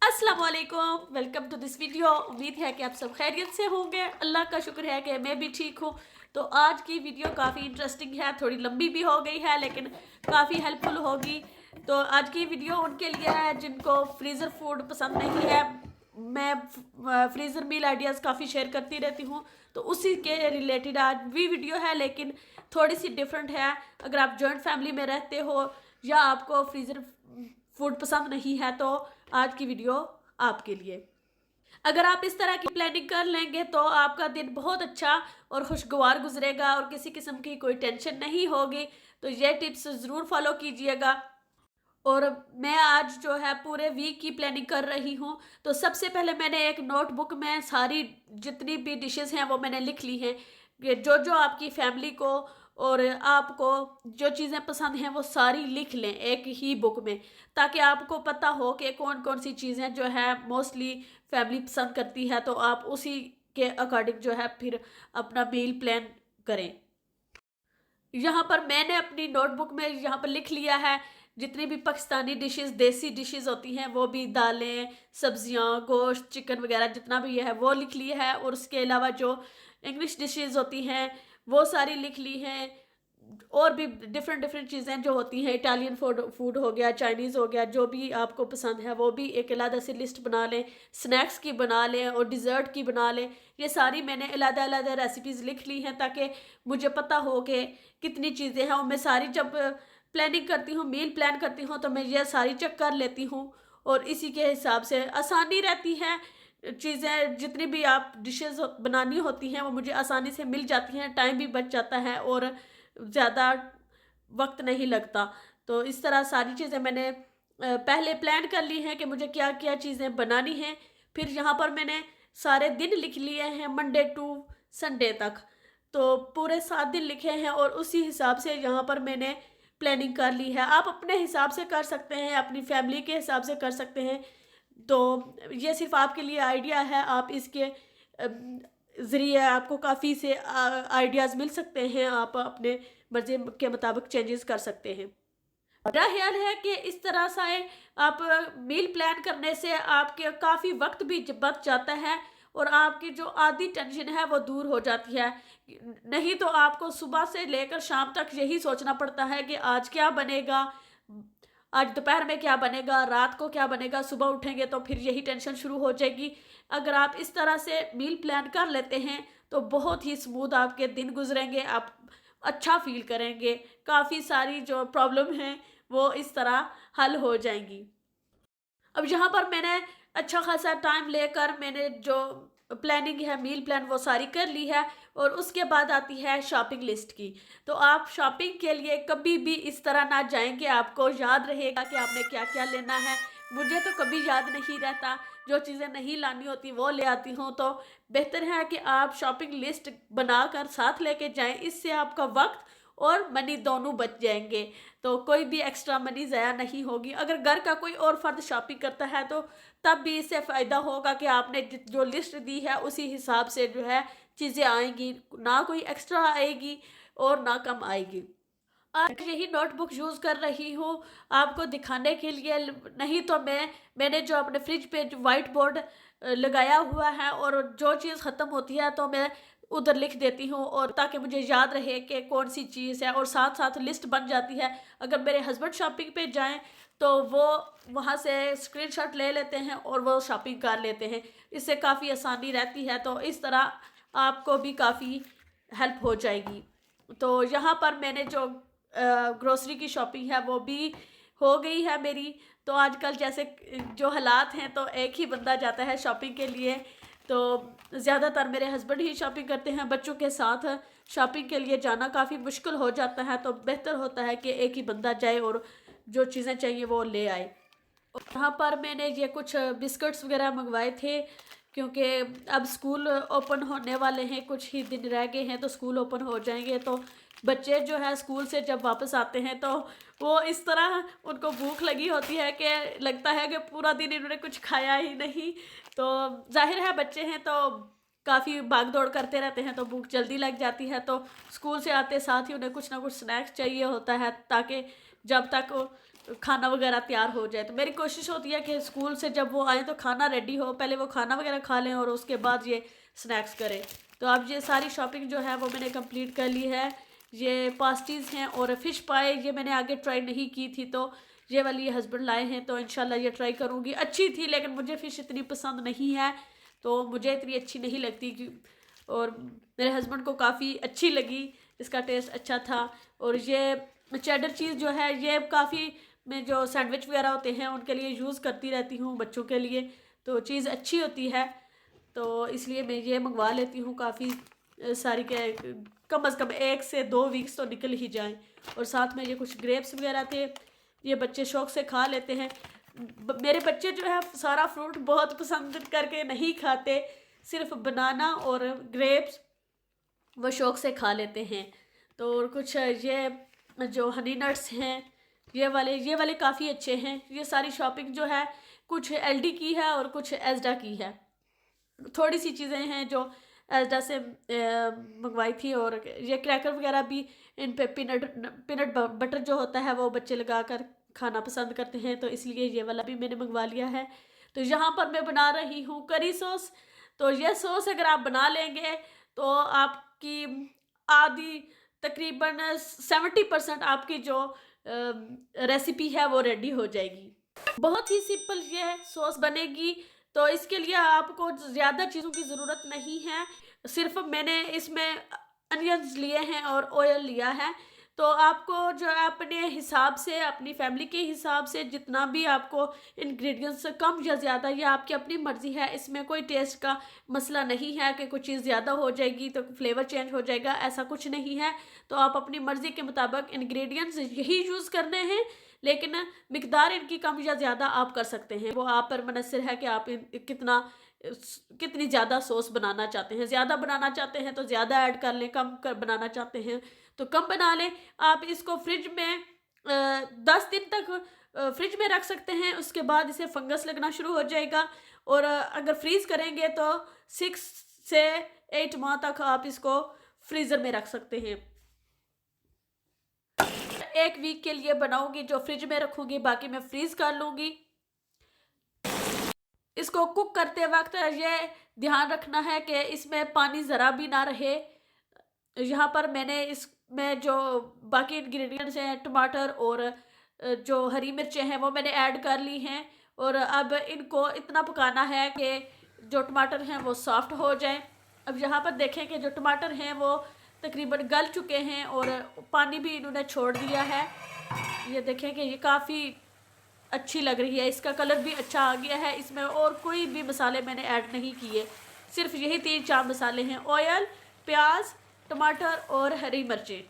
अस्सलाम वालेकुम, welcome to this video. उम्मीद है कि आप सब खैरियत से होंगे। अल्लाह का शुक्र है कि मैं भी ठीक हूँ। तो आज की वीडियो काफ़ी इंटरेस्टिंग है, थोड़ी लंबी भी हो गई है लेकिन काफ़ी हेल्पफुल होगी। तो आज की वीडियो उनके लिए है जिनको फ्रीज़र फूड पसंद नहीं है। मैं फ्रीज़र मील आइडियाज़ काफ़ी शेयर करती रहती हूँ, तो उसी के रिलेटेड आज भी वीडियो है लेकिन थोड़ी सी डिफरेंट है। अगर आप जॉइंट फैमिली में रहते हो या आपको फ्रीज़र फूड पसंद नहीं है तो आज की वीडियो आपके लिए। अगर आप इस तरह की प्लानिंग कर लेंगे तो आपका दिन बहुत अच्छा और खुशगवार गुजरेगा और किसी किस्म की कोई टेंशन नहीं होगी। तो ये टिप्स ज़रूर फॉलो कीजिएगा। और मैं आज जो है पूरे वीक की प्लानिंग कर रही हूँ। तो सबसे पहले मैंने एक नोटबुक में सारी जितनी भी डिशेस हैं वो मैंने लिख ली हैं कि जो जो आपकी फैमिली को और आपको जो चीज़ें पसंद हैं वो सारी लिख लें एक ही बुक में, ताकि आपको पता हो कि कौन कौन सी चीज़ें जो है मोस्टली फैमिली पसंद करती है, तो आप उसी के अकॉर्डिंग जो है फिर अपना मील प्लान करें। यहाँ पर मैंने अपनी नोटबुक में यहाँ पर लिख लिया है जितनी भी पाकिस्तानी डिशेस देसी डिशेस होती हैं, वो भी दालें सब्जियाँ गोश्त चिकन वगैरह जितना भी है वो लिख लिया है। और उसके अलावा जो इंग्लिश डिशेस होती हैं वो सारी लिख ली हैं। और भी डिफरेंट डिफरेंट चीज़ें जो होती हैं, इटालियन फूड फूड हो गया, चाइनीज़ हो गया, जो भी आपको पसंद है वो भी एक अलग से लिस्ट बना लें। स्नैक्स की बना लें और डिज़र्ट की बना लें। ये सारी मैंने अलग अलग रेसिपीज़ लिख ली हैं ताकि मुझे पता हो कि कितनी चीज़ें हैं। और मैं सारी जब प्लानिंग करती हूँ, मील प्लान करती हूँ, तो मैं ये सारी चेक कर लेती हूँ और इसी के हिसाब से आसानी रहती है। चीज़ें जितनी भी आप डिशेस बनानी होती हैं वो मुझे आसानी से मिल जाती हैं, टाइम भी बच जाता है और ज़्यादा वक्त नहीं लगता। तो इस तरह सारी चीज़ें मैंने पहले प्लान कर ली हैं कि मुझे क्या क्या चीज़ें बनानी हैं। फिर यहाँ पर मैंने सारे दिन लिख लिए हैं मंडे टू संडे तक। तो पूरे 7 दिन लिखे हैं और उसी हिसाब से यहाँ पर मैंने प्लानिंग कर ली है। आप अपने हिसाब से कर सकते हैं, अपनी फैमिली के हिसाब से कर सकते हैं। तो ये सिर्फ आपके लिए आइडिया है, आप इसके ज़रिए आपको काफ़ी से आइडियाज़ मिल सकते हैं, आप अपने मर्ज़ी के मुताबिक चेंजेस कर सकते हैं। मेरा ख्याल है कि इस तरह से आप मील प्लान करने से आपके काफ़ी वक्त भी बच जाता है और आपकी जो आधी टेंशन है वो दूर हो जाती है। नहीं तो आपको सुबह से लेकर शाम तक यही सोचना पड़ता है कि आज क्या बनेगा, आज दोपहर में क्या बनेगा, रात को क्या बनेगा, सुबह उठेंगे तो फिर यही टेंशन शुरू हो जाएगी। अगर आप इस तरह से मील प्लान कर लेते हैं तो बहुत ही स्मूथ आपके दिन गुजरेंगे, आप अच्छा फील करेंगे। काफ़ी सारी जो प्रॉब्लम हैं वो इस तरह हल हो जाएंगी। अब यहाँ पर मैंने अच्छा खासा टाइम लेकर मैंने जो प्लानिंग है मील प्लान वो सारी कर ली है। और उसके बाद आती है शॉपिंग लिस्ट की। तो आप शॉपिंग के लिए कभी भी इस तरह ना जाएं कि आपको याद रहेगा कि आपने क्या क्या लेना है। मुझे तो कभी याद नहीं रहता, जो चीज़ें नहीं लानी होती वो ले आती हूँ। तो बेहतर है कि आप शॉपिंग लिस्ट बनाकर साथ लेके जाएं, इससे आपका वक्त और मनी दोनों बच जाएंगे। तो कोई भी एक्स्ट्रा मनी ज़ाया नहीं होगी। अगर घर का कोई और फर्द शॉपिंग करता है तो तब भी इससे फ़ायदा होगा कि आपने जो लिस्ट दी है उसी हिसाब से जो है चीज़ें आएंगी, ना कोई एक्स्ट्रा आएगी और ना कम आएगी। आज यही नोटबुक यूज़ कर रही हूँ आपको दिखाने के लिए। नहीं तो मैंने जो अपने फ्रिज पे जो वाइट बोर्ड लगाया हुआ है और जो चीज़ ख़त्म होती है तो मैं उधर लिख देती हूँ, और ताकि मुझे याद रहे कि कौन सी चीज़ है और साथ साथ लिस्ट बन जाती है। अगर मेरे हस्बैंड शॉपिंग पे जाएं तो वो वहाँ से स्क्रीनशॉट ले लेते हैं और वो शॉपिंग कर लेते हैं। इससे काफ़ी आसानी रहती है। तो इस तरह आपको भी काफ़ी हेल्प हो जाएगी। तो यहाँ पर मैंने जो ग्रोसरी की शॉपिंग है वो भी हो गई है मेरी। तो आजकल जैसे जो हालात हैं तो एक ही बंदा जाता है शॉपिंग के लिए। तो ज़्यादातर मेरे हस्बैंड ही शॉपिंग करते हैं। बच्चों के साथ शॉपिंग के लिए जाना काफ़ी मुश्किल हो जाता है, तो बेहतर होता है कि एक ही बंदा जाए और जो चीज़ें चाहिए वो ले आए। और यहाँ पर मैंने ये कुछ बिस्किट्स वगैरह मंगवाए थे क्योंकि अब स्कूल ओपन होने वाले हैं, कुछ ही दिन रह गए हैं तो स्कूल ओपन हो जाएंगे। तो बच्चे जो है स्कूल से जब वापस आते हैं तो वो इस तरह उनको भूख लगी होती है कि लगता है कि पूरा दिन इन्होंने कुछ खाया ही नहीं। तो जाहिर है बच्चे हैं तो काफ़ी भाग दौड़ करते रहते हैं तो भूख जल्दी लग जाती है। तो स्कूल से आते साथ ही उन्हें कुछ ना कुछ स्नैक्स चाहिए होता है, ताकि जब तक खाना वगैरह तैयार हो जाए। तो मेरी कोशिश होती है कि स्कूल से जब वो आए तो खाना रेडी हो, पहले वो खाना वगैरह खा लें और उसके बाद ये स्नैक्स करें। तो अब ये सारी शॉपिंग जो है वो मैंने कंप्लीट कर ली है। ये पास्टीज़ हैं और फ़िश पाए, ये मैंने आगे ट्राई नहीं की थी, तो ये वाली हस्बैंड लाए हैं, तो इंशाल्लाह ये ट्राई करूँगी। अच्छी थी लेकिन मुझे फ़िश इतनी पसंद नहीं है, तो मुझे इतनी अच्छी नहीं लगती और मेरे हस्बैंड को काफ़ी अच्छी लगी, इसका टेस्ट अच्छा था। और ये चेडर चीज़ जो है ये काफ़ी, मैं जो सैंडविच वगैरह होते हैं उनके लिए यूज़ करती रहती हूँ बच्चों के लिए, तो चीज़ अच्छी होती है, तो इसलिए मैं ये मंगवा लेती हूँ काफ़ी सारी के, कम से कम 1 से 2 वीक्स तो निकल ही जाएं। और साथ में ये कुछ ग्रेप्स वगैरह थे, ये बच्चे शौक़ से खा लेते हैं। मेरे बच्चे जो है सारा फ्रूट बहुत पसंद करके नहीं खाते, सिर्फ बनाना और ग्रेप्स वो शौक़ से खा लेते हैं। तो और कुछ ये जो हनी नट्स हैं ये वाले काफ़ी अच्छे हैं। ये सारी शॉपिंग जो है कुछ एलडी की है और कुछ एजडा की है। थोड़ी सी चीज़ें हैं जो एजडा से मंगवाई थी, और ये क्रैकर वगैरह भी, इन पे पीनट बटर जो होता है वो बच्चे लगा कर खाना पसंद करते हैं, तो इसलिए ये वाला भी मैंने मंगवा लिया है। तो यहाँ पर मैं बना रही हूँ करी सॉस। तो यह सॉस अगर आप बना लेंगे तो आपकी आधी तकरीबन 70% आपकी जो रेसिपी है वो रेडी हो जाएगी। बहुत ही सिंपल ये सॉस बनेगी, तो इसके लिए आपको ज़्यादा चीज़ों की ज़रूरत नहीं है। सिर्फ मैंने इसमें अनियंस लिए हैं और ऑयल लिया है, तो आपको जो अपने हिसाब से, अपनी फैमिली के हिसाब से जितना भी आपको इंग्रेडिएंट्स कम या ज़्यादा, ये आपकी अपनी मर्ज़ी है। इसमें कोई टेस्ट का मसला नहीं है कि कुछ चीज़ ज़्यादा हो जाएगी तो फ्लेवर चेंज हो जाएगा, ऐसा कुछ नहीं है। तो आप अपनी मर्ज़ी के मुताबिक इंग्रेडिएंट्स यही यूज़ करने हैं, लेकिन मिकदार इनकी कम या ज़्यादा आप कर सकते हैं। वो आप पर मुनहसर है कि आप कितनी ज़्यादा सॉस बनाना चाहते हैं। ज़्यादा बनाना चाहते हैं तो ज़्यादा ऐड कर लें, कम बनाना चाहते हैं तो कम बना लें। आप इसको फ्रिज में 10 दिन तक फ्रिज में रख सकते हैं, उसके बाद इसे फंगस लगना शुरू हो जाएगा। और अगर फ्रीज़ करेंगे तो 6 से 8 माह तक आप इसको फ्रीज़र में रख सकते हैं। 1 वीक के लिए बनाऊंगी, जो फ्रिज में रखूंगी, बाकी मैं फ्रीज कर लूंगी। इसको कुक करते वक्त ये ध्यान रखना है कि इसमें पानी ज़रा भी ना रहे। यहाँ पर मैंने इसमें जो बाकी इंग्रेडिएंट्स हैं, टमाटर और जो हरी मिर्चें हैं वो मैंने ऐड कर ली हैं, और अब इनको इतना पकाना है कि जो टमाटर हैं वो सॉफ्ट हो जाएं। अब यहाँ पर देखें कि जो टमाटर हैं वो तकरीबन गल चुके हैं और पानी भी इन्होंने छोड़ दिया है। ये देखें कि ये काफ़ी अच्छी लग रही है, इसका कलर भी अच्छा आ गया है। इसमें और कोई भी मसाले मैंने ऐड नहीं किए, सिर्फ यही 3-4 मसाले हैं, ऑयल, प्याज, टमाटर और हरी मिर्चें।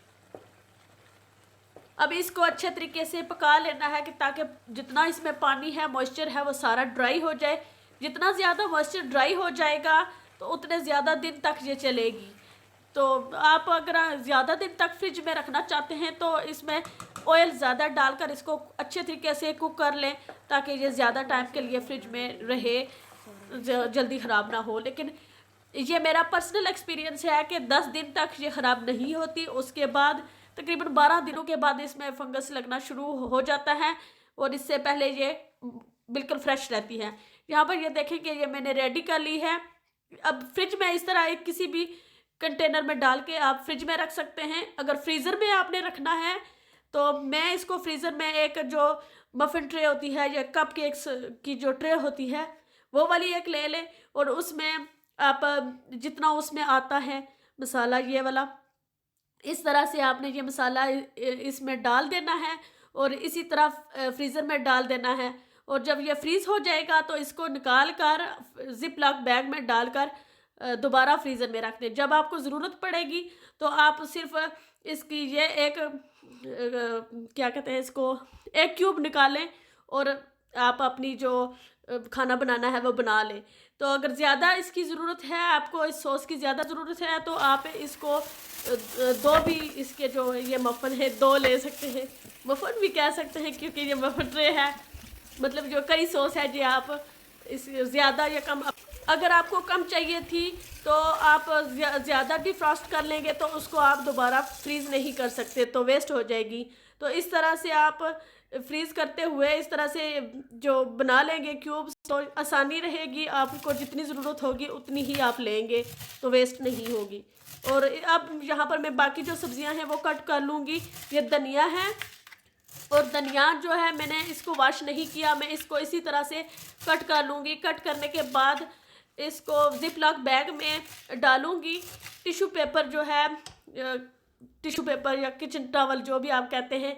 अब इसको अच्छे तरीके से पका लेना है कि ताकि जितना इसमें पानी है, मॉइस्चर है, वो सारा ड्राई हो जाए। जितना ज़्यादा मॉइस्चर ड्राई हो जाएगा तो उतने ज़्यादा दिन तक ये चलेगी। तो आप अगर ज़्यादा दिन तक फ्रिज में रखना चाहते हैं तो इसमें ऑयल ज़्यादा डालकर इसको अच्छे तरीके से कुक कर लें, ताकि ये ज़्यादा टाइम के लिए फ्रिज में रहे, जल्दी ख़राब ना हो। लेकिन ये मेरा पर्सनल एक्सपीरियंस है कि 10 दिन तक ये ख़राब नहीं होती। उसके बाद तकरीबन 12 दिनों के बाद इसमें फंगस लगना शुरू हो जाता है, और इससे पहले ये बिल्कुल फ्रेश रहती है। यहाँ पर ये देखें कि ये मैंने रेडी कर ली है। अब फ्रिज में इस तरह एक किसी भी कंटेनर में डाल के आप फ्रिज में रख सकते हैं। अगर फ्रीज़र में आपने रखना है तो मैं इसको फ्रीज़र में, एक जो मफ़िन ट्रे होती है या कप केक्स की जो ट्रे होती है वो वाली एक ले लें, और उसमें आप जितना उसमें आता है मसाला, ये वाला, इस तरह से आपने ये मसाला इसमें डाल देना है और इसी तरह फ्रीज़र में डाल देना है। और जब ये फ्रीज़ हो जाएगा तो इसको निकाल कर जिप लॉक बैग में डालकर दोबारा फ्रीज़र में रख दें। जब आपको ज़रूरत पड़ेगी तो आप सिर्फ इसकी ये एक क्या कहते हैं इसको, एक क्यूब निकालें और आप अपनी जो खाना बनाना है वो बना लें। तो अगर ज़्यादा इसकी ज़रूरत है, आपको इस सॉस की ज़्यादा ज़रूरत है, तो आप इसको 2 भी, इसके जो ये मफ़न है 2 ले सकते हैं। मफ़न भी कह सकते हैं क्योंकि ये मफ़न ट्रे है, मतलब जो करी सॉस है जी, आप इस ज़्यादा या कम, अगर आपको कम चाहिए थी तो आप ज़्यादा डिफ्रॉस्ट कर लेंगे तो उसको आप दोबारा फ्रीज़ नहीं कर सकते, तो वेस्ट हो जाएगी। तो इस तरह से आप फ्रीज़ करते हुए इस तरह से जो बना लेंगे क्यूब्स, तो आसानी रहेगी, आपको जितनी ज़रूरत होगी उतनी ही आप लेंगे, तो वेस्ट नहीं होगी। और अब यहाँ पर मैं बाकी जो सब्जियाँ हैं वो कट कर लूँगी। ये धनिया है, और धनिया जो है मैंने इसको वॉश नहीं किया, मैं इसको इसी तरह से कट कर लूँगी। कट करने के बाद इसको जिप लॉक बैग में डालूँगी। टिश्यू पेपर जो है, टिश्यू पेपर या किचन टॉवल जो भी आप कहते हैं,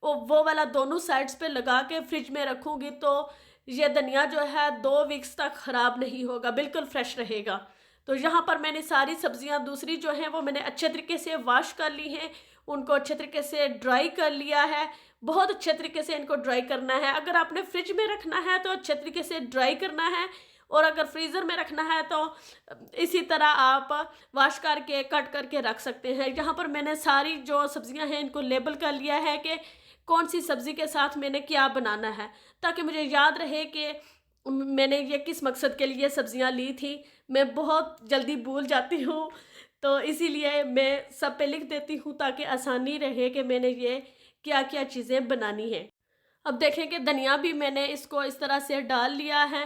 वो वाला दोनों साइड्स पे लगा के फ्रिज में रखूँगी, तो ये धनिया जो है 2 वीक्स तक ख़राब नहीं होगा, बिल्कुल फ्रेश रहेगा। तो यहाँ पर मैंने सारी सब्जियाँ दूसरी जो हैं वो मैंने अच्छे तरीके से वॉश कर ली हैं, उनको अच्छे तरीके से ड्राई कर लिया है। बहुत अच्छे तरीके से इनको ड्राई करना है। अगर आपने फ्रिज में रखना है तो अच्छे तरीके से ड्राई करना है, और अगर फ्रीज़र में रखना है तो इसी तरह आप वॉश करके कट करके रख सकते हैं। यहाँ पर मैंने सारी जो सब्जियां हैं इनको लेबल कर लिया है कि कौन सी सब्ज़ी के साथ मैंने क्या बनाना है, ताकि मुझे याद रहे कि मैंने ये किस मकसद के लिए सब्जियां ली थी। मैं बहुत जल्दी भूल जाती हूँ, तो इसीलिए मैं सब पे लिख देती हूँ ताकि आसानी रहे कि मैंने ये क्या क्या चीज़ें बनानी है। अब देखें कि धनिया भी मैंने इसको इस तरह से डाल लिया है।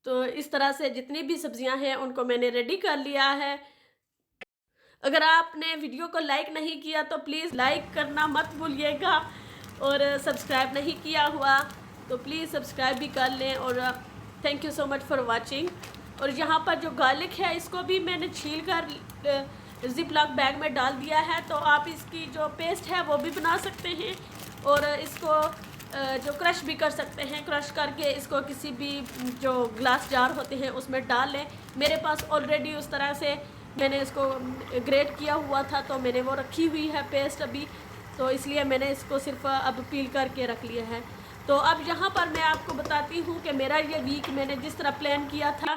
तो इस तरह से जितनी भी सब्जियां हैं उनको मैंने रेडी कर लिया है। अगर आपने वीडियो को लाइक नहीं किया तो प्लीज़ लाइक करना मत भूलिएगा, और सब्सक्राइब नहीं किया हुआ तो प्लीज़ सब्सक्राइब भी कर लें। और thank you so much for watching. और यहाँ पर जो गार्लिक है इसको भी मैंने छील कर जिप लॉक बैग में डाल दिया है, तो आप इसकी जो पेस्ट है वो भी बना सकते हैं, और इसको जो क्रश भी कर सकते हैं। क्रश करके इसको किसी भी जो ग्लास जार होते हैं उसमें डाल लें। मेरे पास ऑलरेडी उस तरह से मैंने इसको ग्रेट किया हुआ था, तो मैंने वो रखी हुई है पेस्ट अभी, तो इसलिए मैंने इसको सिर्फ अब पील करके रख लिया है। तो अब यहाँ पर मैं आपको बताती हूँ कि मेरा ये वीक मैंने जिस तरह प्लान किया था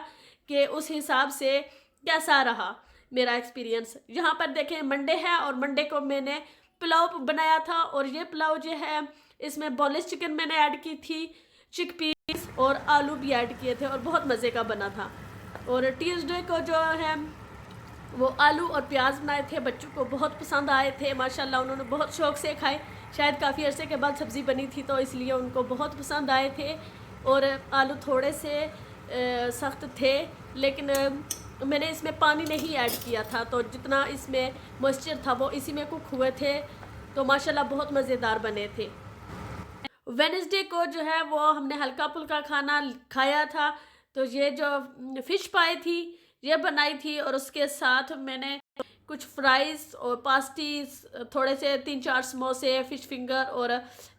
कि उस हिसाब से कैसा रहा मेरा एक्सपीरियंस। यहाँ पर देखें मंडे है, और मंडे को मैंने पुलाव बनाया था, और ये पुलाव जो है इसमें बोनलेस चिकन मैंने ऐड की थी, चिकपीस और आलू भी ऐड किए थे, और बहुत मज़े का बना था। और ट्यूसडे को जो है वो आलू और प्याज बनाए थे, बच्चों को बहुत पसंद आए थे माशाल्लाह, उन्होंने बहुत शौक़ से खाए। शायद काफ़ी अरसे के बाद सब्ज़ी बनी थी तो इसलिए उनको बहुत पसंद आए थे। और आलू थोड़े से सख्त थे, लेकिन मैंने इसमें पानी नहीं ऐड किया था, तो जितना इसमें मॉइस्चर था वो इसी में कुक हुए थे, तो माशाल्लाह बहुत मज़ेदार बने थे। वेडनेसडे को जो है वो हमने हल्का फुल्का खाना खाया था, तो ये जो फ़िश पाई थी ये बनाई थी, और उसके साथ मैंने कुछ फ्राइज़ और पास्टीज, थोड़े से 3-4 समोसे, फ़िश फिंगर, और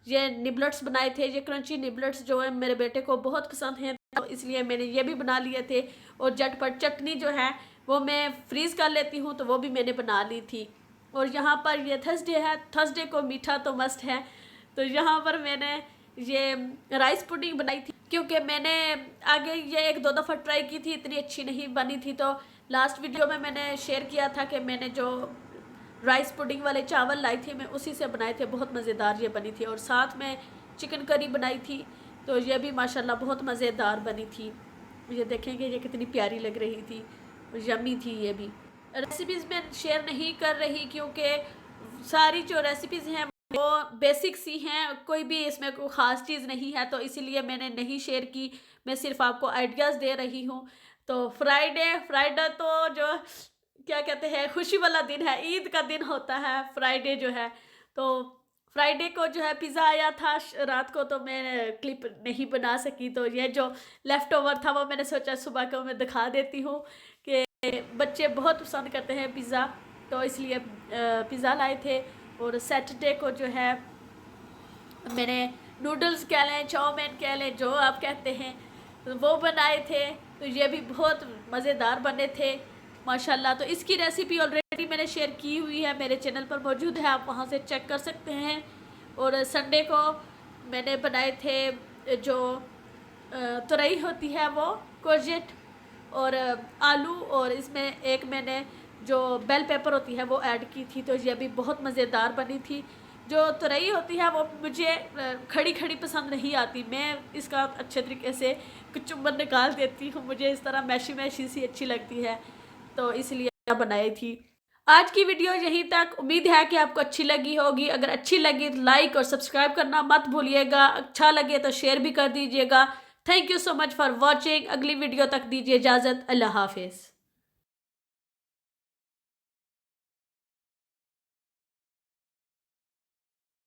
ये निबलेट्स बनाए थे। ये क्रंची निबलेट्स जो है मेरे बेटे को बहुत पसंद हैं, तो इसलिए मैंने ये भी बना लिए थे। और झटपट चटनी जो है वो मैं फ्रीज़ कर लेती हूँ, तो वो भी मैंने बना ली थी। और यहाँ पर ये थर्सडे है, थर्सडे को मीठा तो मस्ट है, तो यहाँ पर मैंने ये राइस पुडिंग बनाई थी, क्योंकि मैंने आगे ये 1-2 दफ़ा ट्राई की थी, इतनी अच्छी नहीं बनी थी। तो लास्ट वीडियो में मैंने शेयर किया था कि मैंने जो राइस पुडिंग वाले चावल लाई थी मैं उसी से बनाए थे, बहुत मज़ेदार ये बनी थी। और साथ में चिकन करी बनाई थी, तो ये भी माशाल्लाह बहुत मज़ेदार बनी थी। ये देखेंगे ये कितनी प्यारी लग रही थी, यम्मी थी। ये भी रेसिपीज़ में शेयर नहीं कर रही, क्योंकि सारी जो रेसिपीज़ हैं वो बेसिक सी हैं, कोई भी इसमें कोई ख़ास चीज़ नहीं है, तो इसीलिए मैंने नहीं शेयर की। मैं सिर्फ आपको आइडियाज़ दे रही हूँ। तो फ्राइडे तो जो क्या कहते हैं खुशी वाला दिन है, ईद का दिन होता है फ्राइडे जो है। तो फ्राइडे को जो है पिज़्ज़ा आया था रात को, तो मैं क्लिप नहीं बना सकी, तो ये जो लेफ़्ट ओवर था वो मैंने सोचा सुबह को मैं दिखा देती हूँ कि बच्चे बहुत पसंद करते हैं पिज़्ज़ा, तो इसलिए पिज़्ज़ा लाए थे। और सैटरडे को जो है मैंने नूडल्स कह लें, चाउमीन कह लें, जो आप कहते हैं, वो बनाए थे, तो ये भी बहुत मज़ेदार बने थे माशाल्लाह। तो इसकी रेसिपी ऑलरेडी मैंने शेयर की हुई है, मेरे चैनल पर मौजूद है, आप वहाँ से चेक कर सकते हैं। और संडे को मैंने बनाए थे जो तुरई होती है वो कोर्जेट और आलू, और इसमें एक मैंने जो बेल पेपर होती है वो ऐड की थी, तो ये भी बहुत मज़ेदार बनी थी। जो तुरई होती है वो मुझे खड़ी खड़ी पसंद नहीं आती, मैं इसका अच्छे तरीके से कुचुम्बर निकाल देती हूँ, मुझे इस तरह मैशी मैशी सी अच्छी लगती है, तो इसलिए बनाई थी। आज की वीडियो यहीं तक। उम्मीद है कि आपको अच्छी लगी होगी। अगर अच्छी लगी तो लाइक और सब्सक्राइब करना मत भूलिएगा। अच्छा लगे तो शेयर भी कर दीजिएगा। Thank you so much for watching. अगली वीडियो तक दीजिए इजाज़त। अल्लाह हाफिज़।